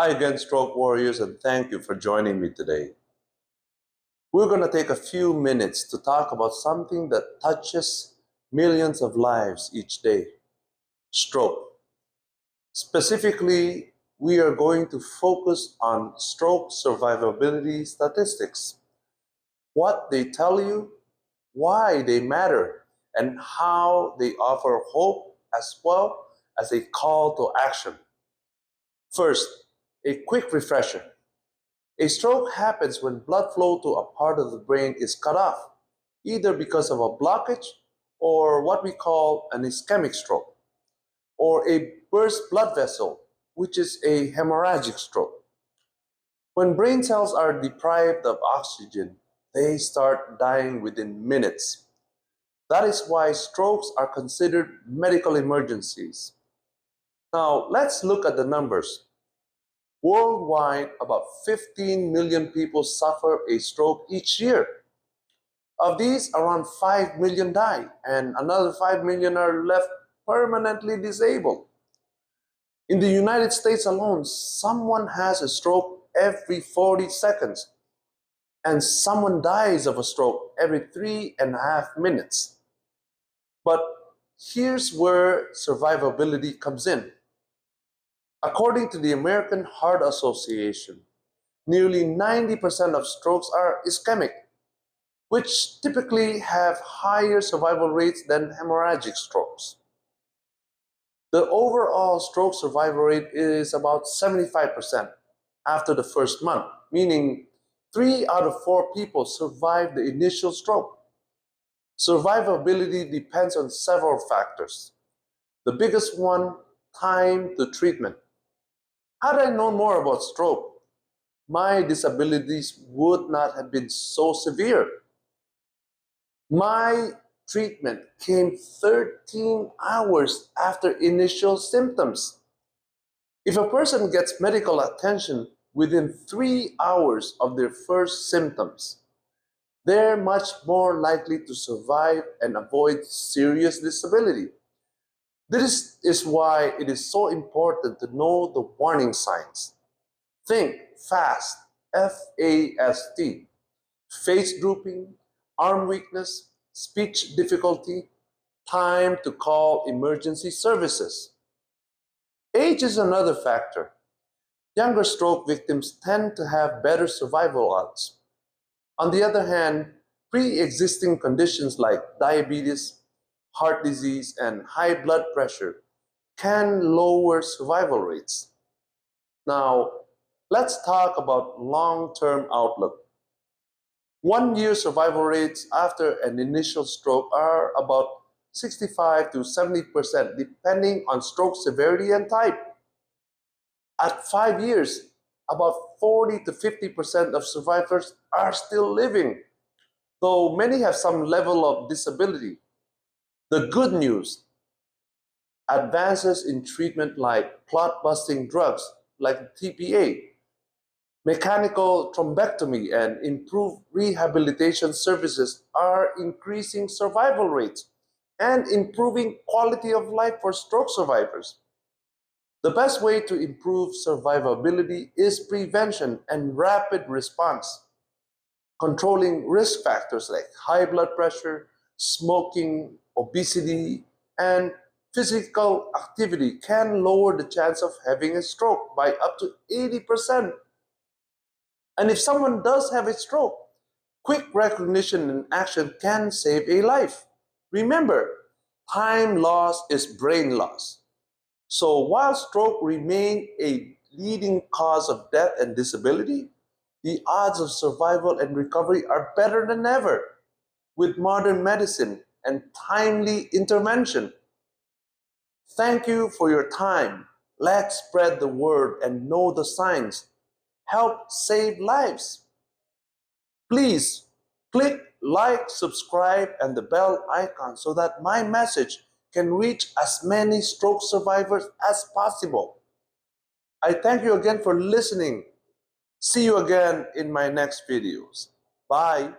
Hi again, stroke warriors, and thank you for joining me today. We're going to take a few minutes to talk about something that touches millions of lives each day: stroke. Specifically, we are going to focus on stroke survivability statistics, what they tell you, why they matter, and how they offer hope as well as a call to action. First, a quick refresher. A stroke happens when blood flow to a part of the brain is cut off, either because of a blockage or what we call an ischemic stroke, or a burst blood vessel, which is a hemorrhagic stroke. When brain cells are deprived of oxygen, they start dying within minutes. That is why strokes are considered medical emergencies. Now, let's look at the numbers. Worldwide, about 15 million people suffer a stroke each year. Of these, around 5 million die, and another 5 million are left permanently disabled. In the United States alone, someone has a stroke every 40 seconds, and someone dies of a stroke every 3.5 minutes. But here's where survivability comes in. According to the American Heart Association, nearly 90% of strokes are ischemic, which typically have higher survival rates than hemorrhagic strokes. The overall stroke survival rate is about 75% after the first month, meaning 3 out of 4 people survive the initial stroke. Survivability depends on several factors. The biggest one, time to treatment. Had I known more about stroke, my disabilities would not have been so severe. My treatment came 13 hours after initial symptoms. If a person gets medical attention within 3 hours of their first symptoms, they're much more likely to survive and avoid serious disability. This is why it is so important to know the warning signs. Think fast, FAST, face drooping, arm weakness, speech difficulty, time to call emergency services. Age is another factor. Younger stroke victims tend to have better survival odds. On the other hand, pre-existing conditions like diabetes, heart disease, and high blood pressure can lower survival rates. Now, let's talk about long-term outlook. 1 year survival rates after an initial stroke are about 65 to 70% depending on stroke severity and type. At 5 years, about 40 to 50% of survivors are still living, though many have some level of disability. The good news: advances in treatment like clot-busting drugs like TPA, mechanical thrombectomy, and improved rehabilitation services are increasing survival rates and improving quality of life for stroke survivors. The best way to improve survivability is prevention and rapid response. Controlling risk factors like high blood pressure, smoking, obesity, and physical activity can lower the chance of having a stroke by up to 80%. And if someone does have a stroke, quick recognition and action can save a life. Remember, time loss is brain loss. So while stroke remains a leading cause of death and disability, the odds of survival and recovery are better than ever with modern medicine and timely intervention. Thank you for your time. Let's spread the word and know the signs. Help save lives. Please click like, subscribe, and the bell icon so that my message can reach as many stroke survivors as possible. I thank you again for listening. See you again in my next videos. Bye.